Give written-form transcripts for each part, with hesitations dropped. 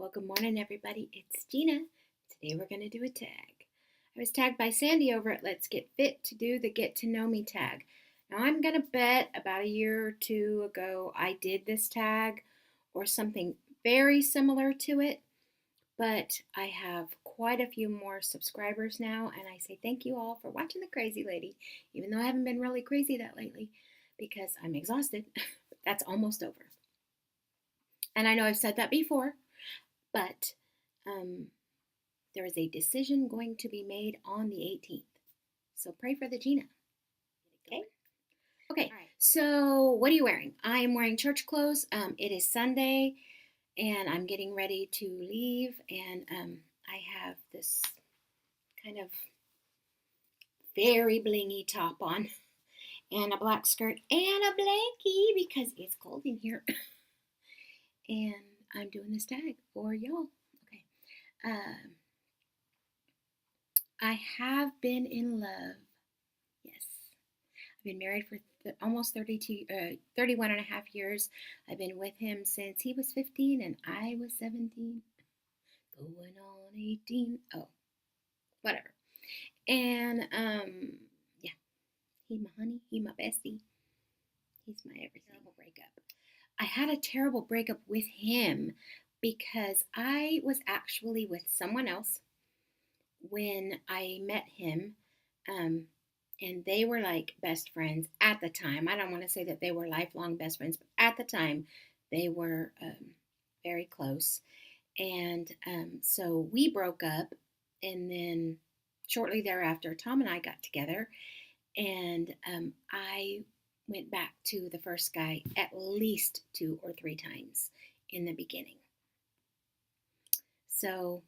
Well, good morning, everybody. It's Gina. Today we're going to do a tag. I was tagged by Sandy over at Let's Get Fit to do the Get to Know Me tag. Now, I'm going to bet about a year or two ago I did this tag or something very similar to it, but I have quite a few more subscribers now, and I say thank you all for watching the crazy lady, even though I haven't been really crazy that lately because I'm exhausted. That's almost over. And I know I've said that before. But there is a decision going to be made on the 18th. So pray for the Gina. Okay? Okay, all right. So what are you wearing? I am wearing church clothes. It is Sunday, and I'm getting ready to leave. And I have this kind of very blingy top on, and a black skirt, and a blankie because it's cold in here. And I'm doing this tag for y'all. Okay. I have been in love. Yes. I've been married for almost 31 and a half years. I've been with him since he was 15 and I was 17. Going on 18. Oh, whatever. And, yeah. He my honey. He my bestie. He's my everything. Terrible breakup. I had a terrible breakup with him because I was actually with someone else when I met him, and they were like best friends at the time. I don't want to say that they were lifelong best friends, but at the time they were very close. And so we broke up, and then shortly thereafter, Tom and I got together, and I went back to the first guy at least 2 or 3 times in the beginning. So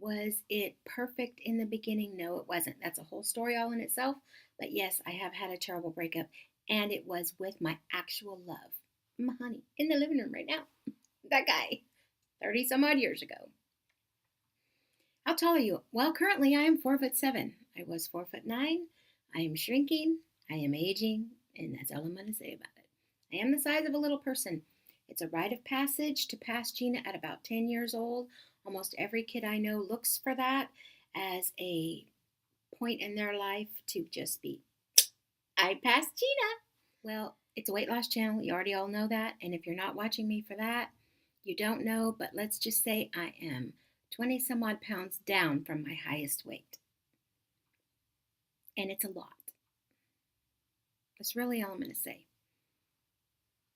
was it perfect in the beginning? No, it wasn't. That's a whole story all in itself. But yes, I have had a terrible breakup, and it was with my actual love, my honey, in the living room right now. That guy, 30 some odd years ago. How tall are you? Well, currently I am 4'7". I was 4'9". I am shrinking. I am aging, and that's all I'm going to say about it. I am the size of a little person. It's a rite of passage to pass Gina at about 10 years old. Almost every kid I know looks for that as a point in their life to just be, I passed Gina. Well, it's a weight loss channel. You already all know that. And if you're not watching me for that, you don't know. But let's just say I am 20 some odd pounds down from my highest weight. And it's a lot. That's really all I'm going to say.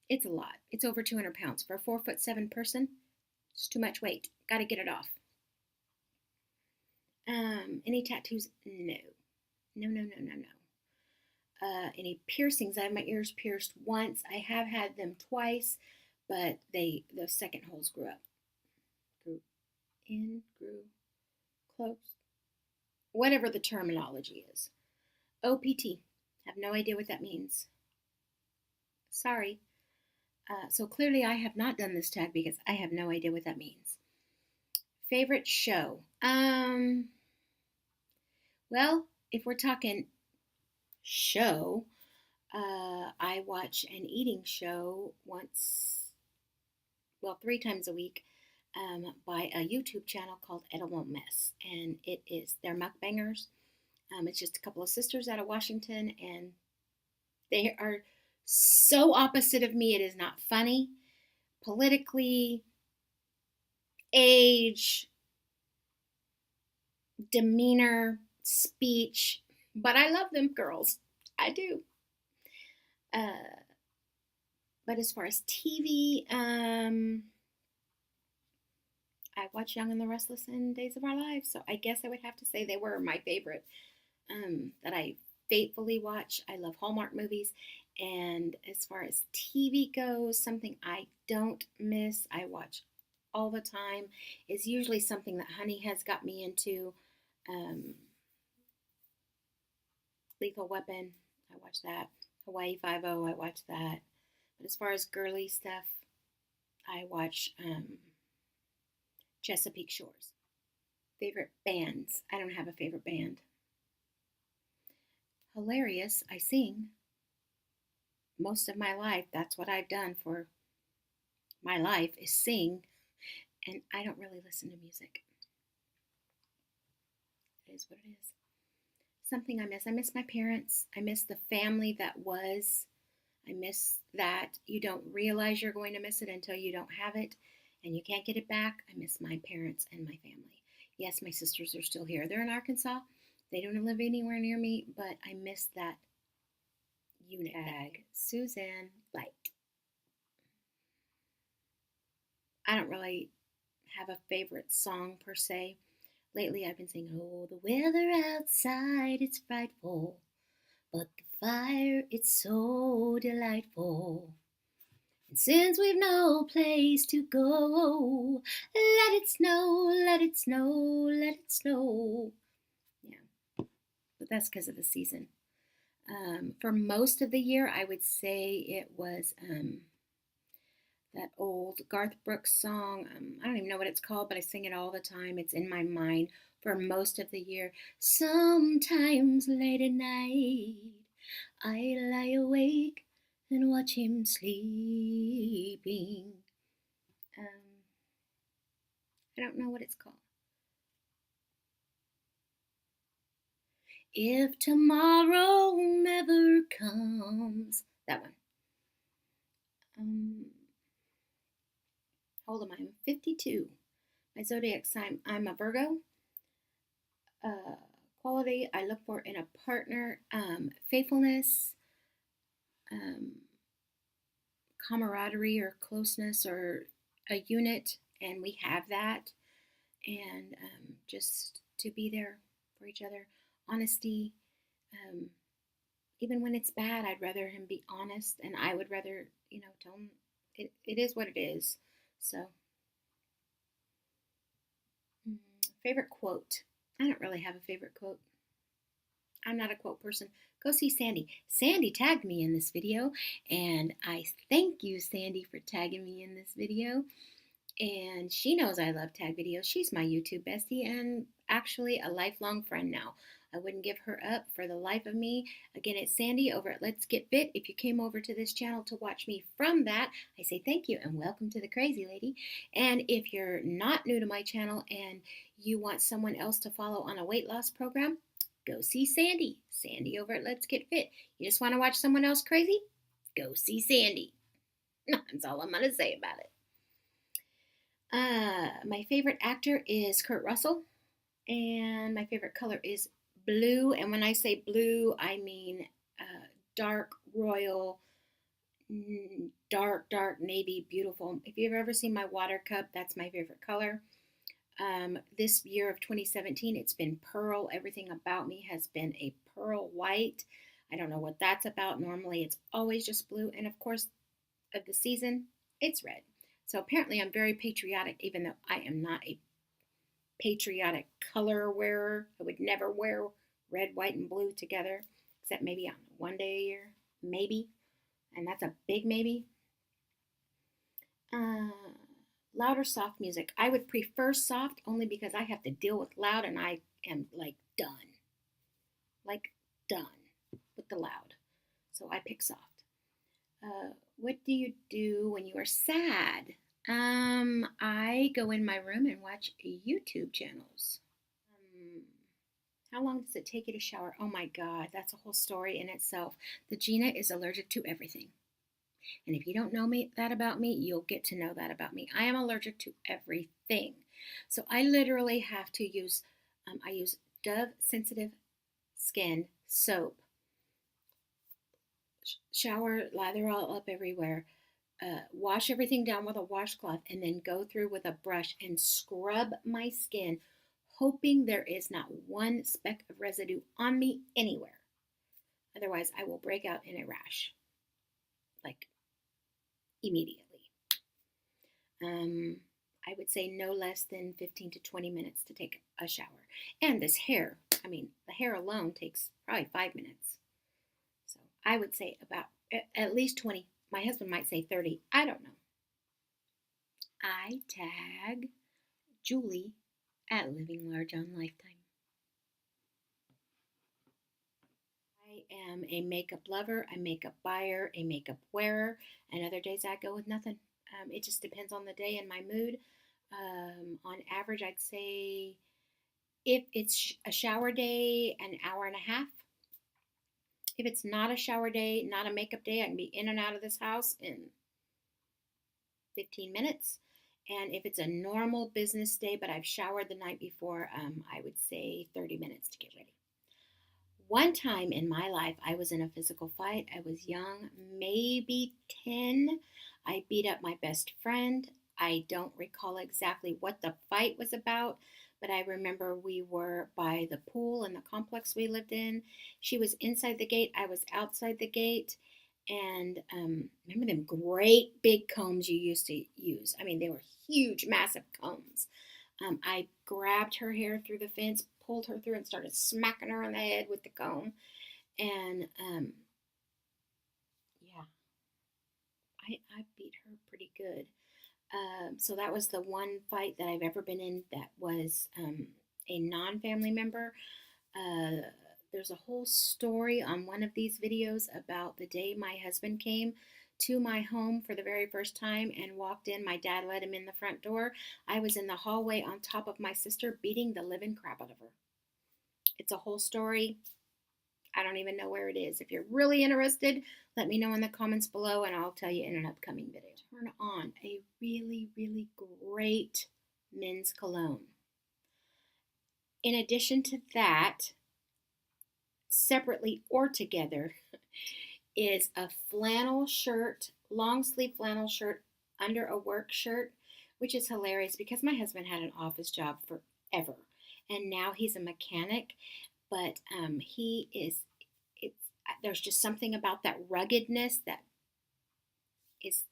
It's a lot. It's over 200 pounds. For a 4'7" person, it's too much weight. Got to get it off. Any tattoos? No. No. Any piercings? I have my ears pierced once. I have had them twice, but the second holes grew up. Grew in, grew close. Whatever the terminology is. OPT. Have no idea what that means. Sorry. So clearly I have not done this tag because I have no idea what that means. Favorite show? Well, if we're talking show, I watch an eating show 3 times a week, by a YouTube channel called Edible Mess, and they're mukbangers. It's just a couple of sisters out of Washington, and they are so opposite of me. It is not funny, politically, age, demeanor, speech, but I love them girls. I do. But as far as TV, I watch Young and the Restless and Days of Our Lives, so I guess I would have to say they were my favorite that I faithfully watch. I love Hallmark movies, and as far as TV goes, something I don't miss, I watch all the time, is usually something that Honey has got me into. Lethal Weapon, I watch that. Hawaii Five-0, I watch that. But as far as girly stuff, I watch Chesapeake Shores. Favorite bands? I don't have a favorite band. Hilarious, I sing. Most of my life, that's what I've done for my life, is sing. and I don't really listen to music. It is what it is. Something I miss. I miss my parents. I miss the family that was. I miss that you don't realize you're going to miss it until you don't have it and you can't get it back. I miss my parents and my family. Yes, my sisters are still here. They're in Arkansas. They don't live anywhere near me, but I miss that unit bag. Suzanne Light. I don't really have a favorite song per se. Lately I've been singing, oh, the weather outside, it's frightful, but the fire, it's so delightful. And since we've no place to go, let it snow, let it snow, let it snow. Yeah, but that's because of the season. For most of the year, I would say it was that old Garth Brooks song. I don't even know what it's called, but I sing it all the time. It's in my mind for most of the year. Sometimes late at night, I lie awake and watch him sleeping. Um, I don't know what it's called. If tomorrow never comes. That one. How old am I? I'm 52. My zodiac sign, I'm a Virgo. Quality I look for in a partner, faithfulness, um, camaraderie or closeness or a unit, and we have that. And just to be there for each other. Honesty. Um, Even when it's bad, I'd rather him be honest, and I would rather, tell him it is what it is. So, mm, favorite quote. I don't really have a favorite quote. I'm not a quote person. Go see Sandy. Sandy tagged me in this video, and I thank you, Sandy, for tagging me in this video. And she knows I love tag videos. She's my YouTube bestie and actually a lifelong friend now. I wouldn't give her up for the life of me. Again, it's Sandy over at Let's Get Fit. If you came over to this channel to watch me from that, I say thank you and welcome to the Crazy Lady. And if you're not new to my channel and you want someone else to follow on a weight loss program, go see Sandy. Sandy over at Let's Get Fit. You just want to watch someone else crazy? Go see Sandy. That's all I'm going to say about it. My favorite actor is Kurt Russell, and my favorite color is blue. And when I say blue, I mean dark royal, dark navy, beautiful. If you've ever seen my water cup, that's my favorite color. This year of 2017, it's been pearl. Everything about me has been a pearl white. I don't know what that's about. Normally, it's always just blue. And of course, of the season, it's red. So apparently I'm very patriotic, even though I am not a patriotic color wearer. I would never wear red, white, and blue together, except maybe on one day a year, maybe. And that's a big maybe. Loud or soft music. I would prefer soft only because I have to deal with loud and I am done. Done with the loud. So I pick soft. What do you do when you are sad? I go in my room and watch YouTube channels. How long does it take you to shower? Oh my God, that's a whole story in itself. The Gina is allergic to everything. And if you don't know that about me, you'll get to know that about me. I am allergic to everything. So I literally have to use, I use Dove Sensitive Skin soap. Shower, lather all up everywhere. Wash everything down with a washcloth and then go through with a brush and scrub my skin, hoping there is not one speck of residue on me anywhere. Otherwise, I will break out in a rash, immediately. I would say no less than 15 to 20 minutes to take a shower. And this hair, the hair alone takes probably 5 minutes. So I would say about at least 20. My husband might say 30. I don't know. I tag Julie at Living Large on Lifetime. I am a makeup lover, a makeup buyer, a makeup wearer, and other days I go with nothing. It just depends on the day and my mood. On average, I'd say if it's a shower day, an hour and a half. If it's not a shower day, not a makeup day, I can be in and out of this house in 15 minutes. And if it's a normal business day, but I've showered the night before, I would say 30 minutes to get ready. One time in my life, I was in a physical fight. I was young, maybe 10. I beat up my best friend. I don't recall exactly what the fight was about, but I remember we were by the pool in the complex we lived in. She was inside the gate, I was outside the gate. And remember them great big combs you used to use? I mean, they were huge, massive combs. I grabbed her hair through the fence, pulled her through, and started smacking her on the head with the comb. And yeah, I beat her pretty good. So that was the one fight that I've ever been in that was a non-family member. Uh, there's a whole story on one of these videos about the day my husband came to my home for the very first time and walked in. My dad let him in the front door. I was in the hallway on top of my sister beating the living crap out of her. It's a whole story. I don't even know where it is. If you're really interested, let me know in the comments below and I'll tell you in an upcoming video. Turn on a really, really great men's cologne. In addition to that, separately or together, is a flannel shirt, long sleeve flannel shirt under a work shirt, which is hilarious because my husband had an office job forever and now he's a mechanic, but he is, it's, there's just something about that ruggedness that is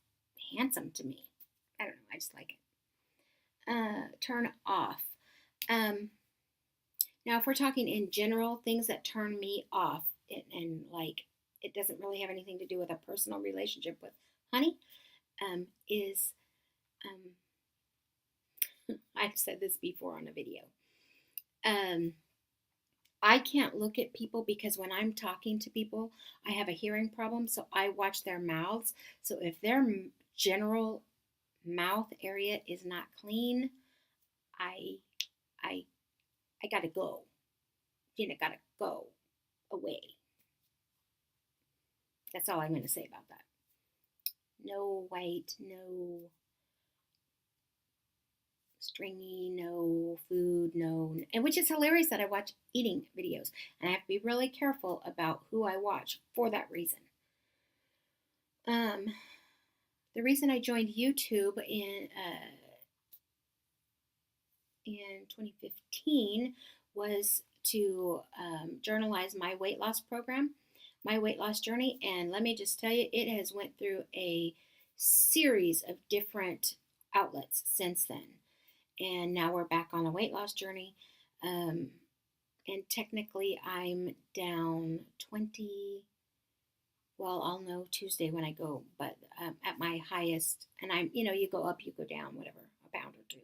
handsome to me. I don't know, I just like it. Turn off. Now, if we're talking in general, things that turn me off, and like it doesn't really have anything to do with a personal relationship with honey, is I've said this before on a video. I can't look at people because when I'm talking to people, I have a hearing problem, so I watch their mouths. So if their general mouth area is not clean, I I I gotta go. Gina gotta go away. That's all I'm going to say about that. No white, no stringy, no food, no. And which is hilarious that I watch eating videos. And I have to be really careful about who I watch for that reason. The reason I joined YouTube in 2015 was to journalize my weight loss program, my weight loss journey, and let me just tell you, it has went through a series of different outlets since then, and now we're back on a weight loss journey. And technically, I'm down 20. Well, I'll know Tuesday when I go, but at my highest, and you go up, you go down, whatever, a pound or two.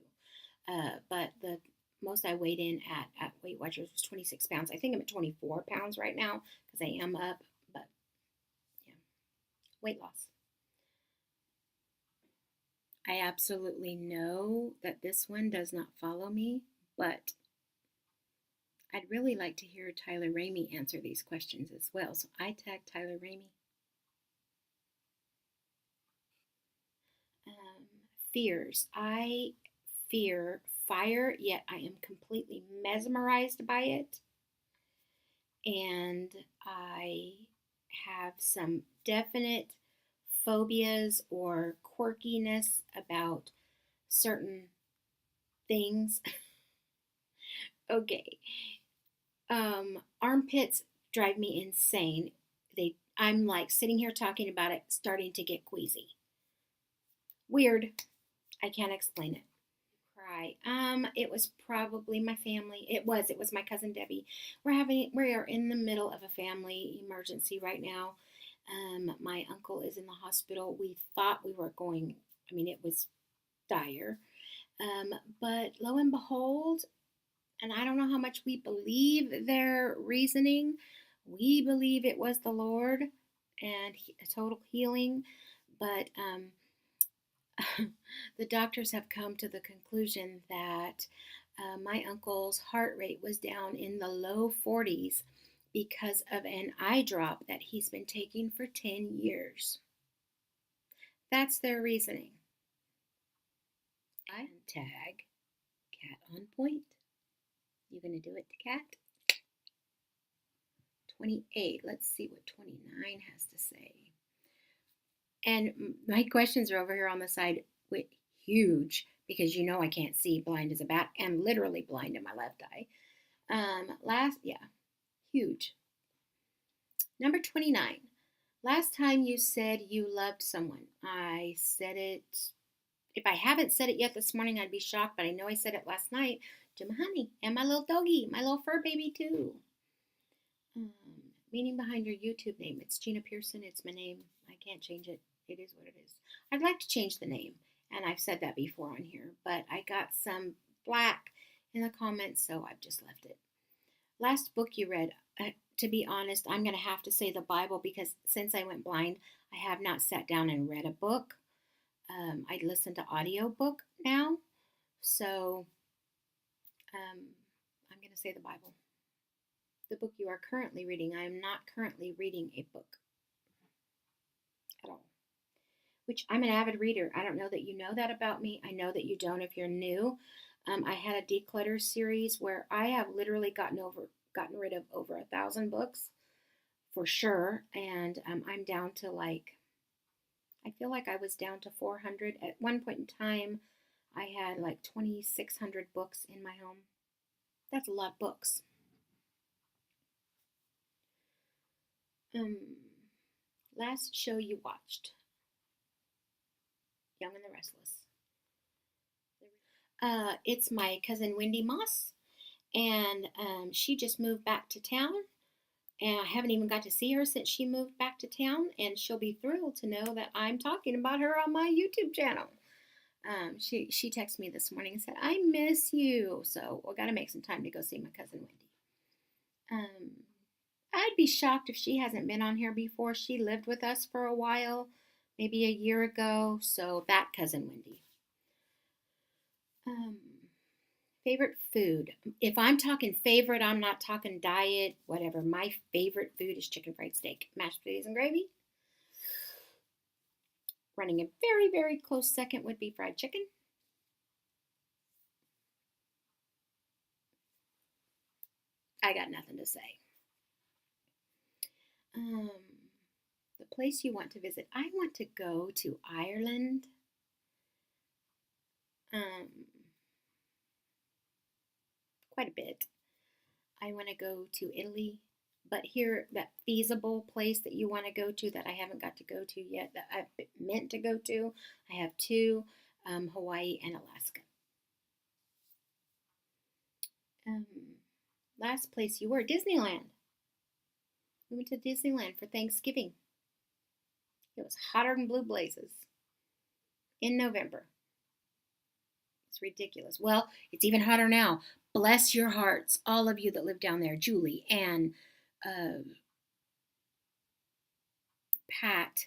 But the most I weighed in at Weight Watchers was 26 pounds. I think I'm at 24 pounds right now because I am up, but yeah, weight loss. I absolutely know that this one does not follow me, but I'd really like to hear Tyler Ramey answer these questions as well. So I tagged Tyler Ramey. Fears. I fear fire, yet I am completely mesmerized by it. And I have some definite phobias or quirkiness about certain things. Okay. Armpits drive me insane. I'm like sitting here talking about it, starting to get queasy. Weird. I can't explain it. Cry. It was probably my family. It was my cousin Debbie. We are in the middle of a family emergency right now. My uncle is in the hospital. We thought we were going, it was dire. But lo and behold, and I don't know how much we believe their reasoning, we believe it was the Lord and a total healing. But The doctors have come to the conclusion that my uncle's heart rate was down in the low 40s because of an eye drop that he's been taking for 10 years. That's their reasoning. I tag cat on point. You gonna do it to cat? 28. Let's see what 29 has to say. And my questions are over here on the side with huge because you know I can't see, blind as a bat. I'm literally blind in my left eye. Huge. Number 29. Last time you said you loved someone. I said it. If I haven't said it yet this morning, I'd be shocked, but I know I said it last night to my honey and my little doggy, my little fur baby too. Meaning behind your YouTube name. It's Gina Pearson. It's my name. I can't change it. It is what it is. I'd like to change the name, and I've said that before on here, but I got some flack in the comments, so I've just left it. Last book you read. To be honest, I'm going to have to say the Bible because since I went blind, I have not sat down and read a book. I listen to audiobook now, so I'm going to say the Bible. The book you are currently reading. I am not currently reading a book at all, which I'm an avid reader. I don't know that you know that about me. I know that you don't if you're new. I had a declutter series where I have literally gotten rid of over 1,000 books for sure, and I'm down to I feel like I was down to 400 at one point in time. I had like 2,600 books in my home. That's a lot of books. Last show you watched. Young and the Restless. It's my cousin Wendy Moss, and she just moved back to town, and I haven't even got to see her since she moved back to town, and she'll be thrilled to know that I'm talking about her on my YouTube channel. She texted me this morning and said, I miss you, so we've got to make some time to go see my cousin Wendy. I'd be shocked if she hasn't been on here before. She lived with us for a while, maybe a year ago, so that cousin Wendy. Favorite food. If I'm talking favorite, I'm not talking diet, whatever. My favorite food is chicken fried steak, mashed potatoes and gravy. Running a very, very close second would be fried chicken. I got nothing to say. The place you want to visit. I want to go to Ireland. Quite a bit. I want to go to Italy, but here, that feasible place that you want to go to that I haven't got to go to yet, that I've meant to go to, I have two, Hawaii and Alaska. Last place you were, Disneyland. We went to Disneyland for Thanksgiving. It was hotter than blue blazes in November. It's ridiculous. Well, it's even hotter now. Bless your hearts, all of you that live down there. Julie, Ann, Pat.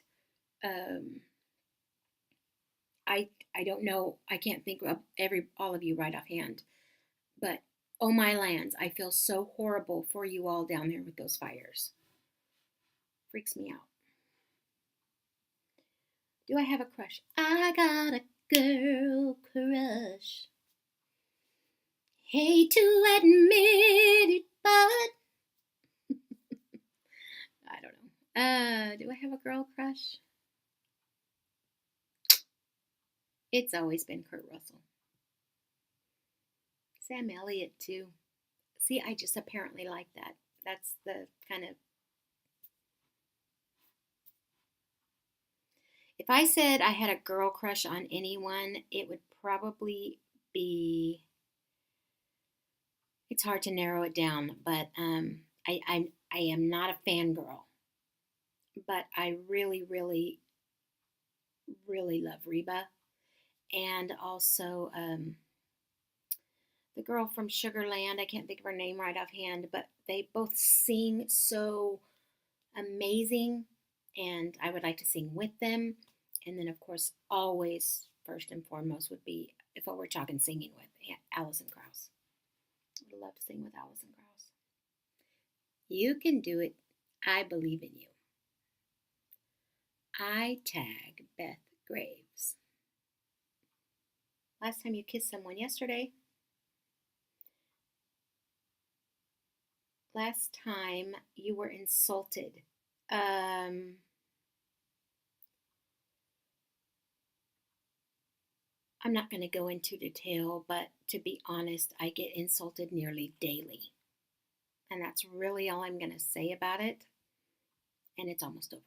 I don't know. I can't think of all of you right offhand. But oh my lands, I feel so horrible for you all down there with those fires. Freaks me out. Do I have a crush? I got a girl crush. Hate to admit it, but I don't know. Do I have a girl crush? It's always been Kurt Russell. Sam Elliott, too. See, I just apparently like that. That's the kind of... If I said I had a girl crush on anyone, it would probably be... It's hard to narrow it down, but I am not a fangirl. But I really, really, really love Reba. And also the girl from Sugarland. I can't think of her name right offhand, but they both sing so amazing, and I would like to sing with them. And then, of course, always first and foremost would be if I were talking singing with Alison Krauss. I would love to sing with Alison Krauss. You can do it. I believe in you. I tag Beth Graves. Last time you kissed someone yesterday. Last time you were insulted. I'm not going to go into detail, but to be honest, I get insulted nearly daily. And that's really all I'm going to say about it. And it's almost over.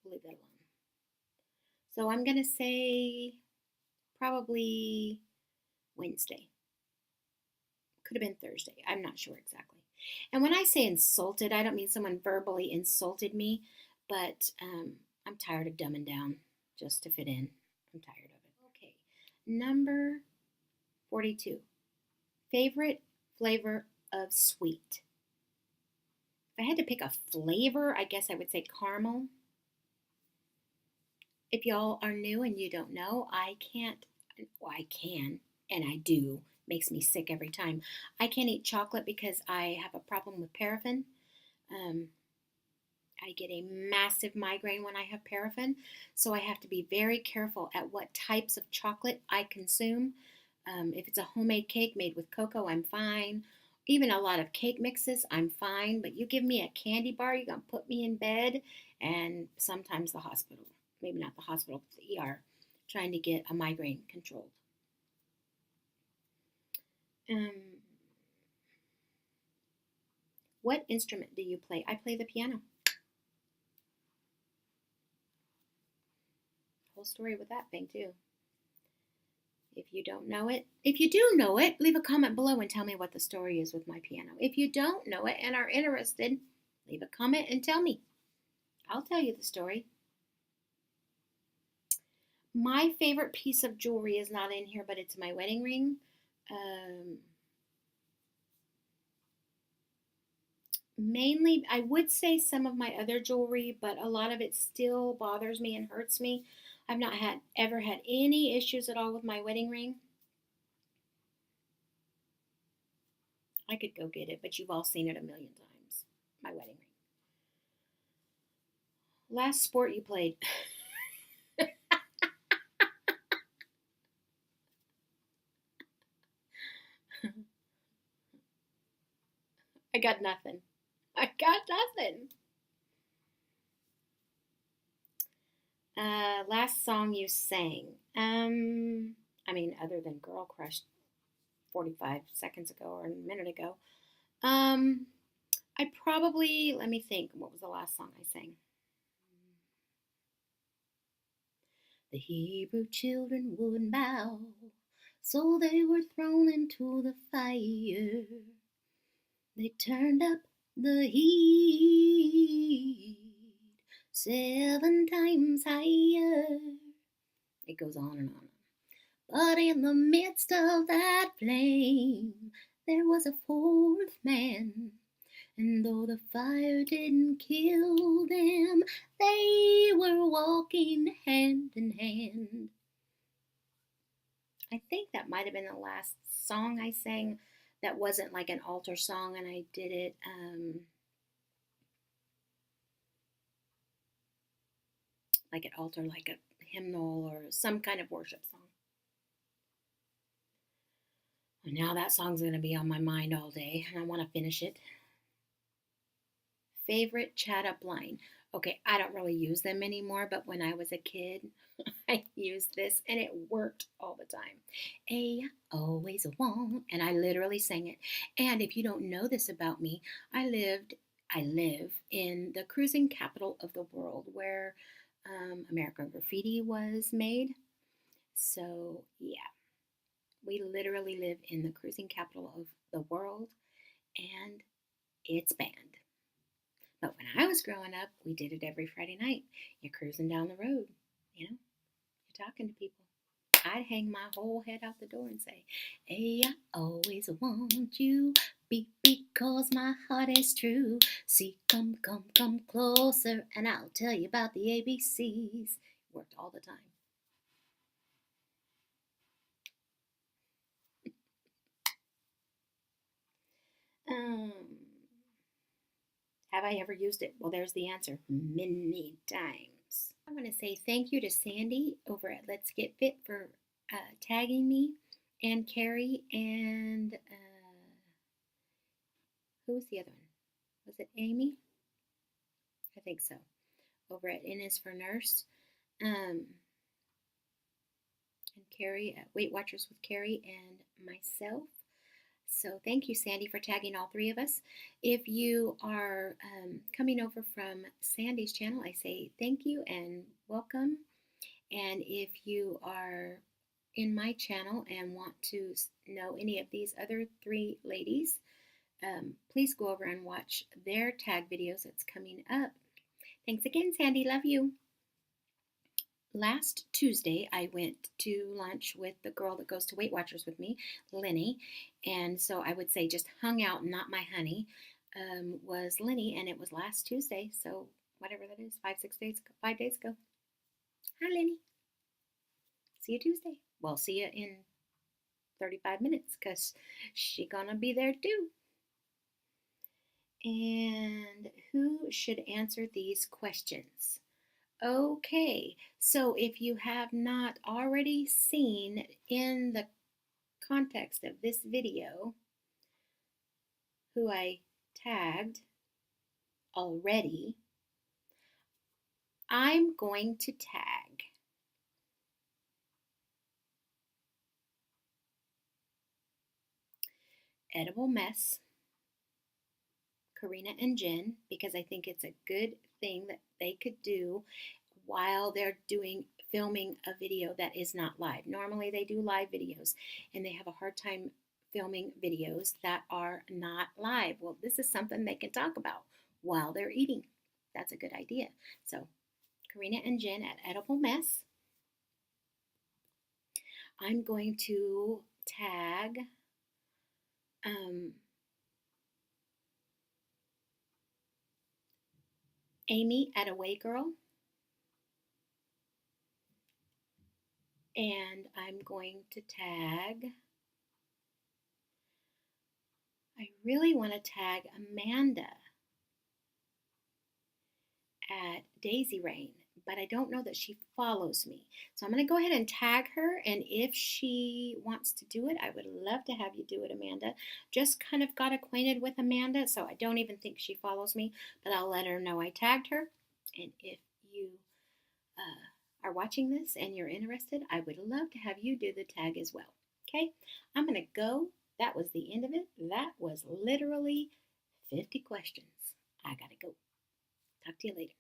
We'll leave that alone. So I'm going to say probably Wednesday. Could have been Thursday. I'm not sure exactly. And when I say insulted, I don't mean someone verbally insulted me, but I'm tired of dumbing down just to fit in. I'm tired of it. Okay, number 42. Favorite flavor of sweet. If I had to pick a flavor, I guess I would say caramel. If y'all are new and you don't know, I can, and I do. Makes me sick every time. I can't eat chocolate because I have a problem with paraffin. I get a massive migraine when I have paraffin, so I have to be very careful at what types of chocolate I consume. If it's a homemade cake made with cocoa, I'm fine. Even a lot of cake mixes, I'm fine. But you give me a candy bar, you're going to put me in bed and sometimes the hospital. Maybe not the hospital, but the ER, trying to get a migraine controlled. What instrument do you play? I play the piano. Whole story with that thing too. If you don't know it, if you do know it, leave a comment below and tell me what the story is with my piano. If you don't know it and are interested, leave a comment and tell me. I'll tell you the story. My favorite piece of jewelry is not in here, but it's my wedding ring. Mainly, I would say some of my other jewelry, but a lot of it still bothers me and hurts me. I've not ever had any issues at all with my wedding ring. I could go get it, but you've all seen it a million times. My wedding ring. Last sport you played. I got nothing. Last song you sang. Other than Girl Crush 45 seconds ago or a minute ago. Let me think, what was the last song I sang? The Hebrew children wouldn't bow, so they were thrown into the fire. They turned up the heat 7 times higher. It goes on and on. But in the midst of that flame, there was a 4th man. And though the fire didn't kill them, they were walking hand in hand. I think that might have been the last song I sang that wasn't like an altar song, and I did it like an altar, like a hymnal or some kind of worship song. And now that song's going to be on my mind all day, and I want to finish it. Favorite chat up line. Okay, I don't really use them anymore, but when I was a kid, I used this and it worked all the time. A always a want, and I literally sang it. And if you don't know this about me, I live in the cruising capital of the world where American Graffiti was made. So yeah, we literally live in the cruising capital of the world, and it's banned. But when I was growing up, we did it every Friday night. You're cruising down the road, you're talking to people. I'd hang my whole head out the door and say, hey, I always want you, because my heart is true. See, come, come, come closer, and I'll tell you about the ABCs. Worked all the time. Um, have I ever used it? Well, there's the answer. Many times. I want to say thank you to Sandy over at Let's Get Fit for tagging me, and Carrie, and who was the other one? Was it Amy? I think so. Over at N is for Nurse. And Carrie at Weight Watchers with Carrie and myself. So thank you, Sandy, for tagging all three of us. If you are coming over from Sandy's channel, I say thank you and welcome. And if you are in my channel and want to know any of these other three ladies, please go over and watch their tag videos that's coming up. Thanks again, Sandy. Love you. Last Tuesday, I went to lunch with the girl that goes to Weight Watchers with me, Lenny. And so I would say just hung out, not my honey, was Lenny. And it was last Tuesday. So whatever that is, 5 days ago. Hi, Lenny. See you Tuesday. Well, see you in 35 minutes because she's going to be there too. And who should answer these questions? Okay, so if you have not already seen in the context of this video who I tagged already, I'm going to tag Edible Mess, Karina and Jen, because I think it's a good thing that they could do while they're filming a video that is not live. Normally they do live videos and they have a hard time filming videos that are not live. Well, this is something they can talk about while they're eating. That's a good idea. So Karina and Jen at Edible Mess. I'm going to tag Amy at Away Girl. And I'm going to tag, I really want to tag Amanda at Daisy Rain, but I don't know that she follows me. So I'm going to go ahead and tag her, and if she wants to do it, I would love to have you do it, Amanda. Just kind of got acquainted with Amanda, so I don't even think she follows me, but I'll let her know I tagged her. And if you are watching this and you're interested, I would love to have you do the tag as well. Okay, I'm going to go. That was the end of it. That was literally 50 questions. I got to go. Talk to you later.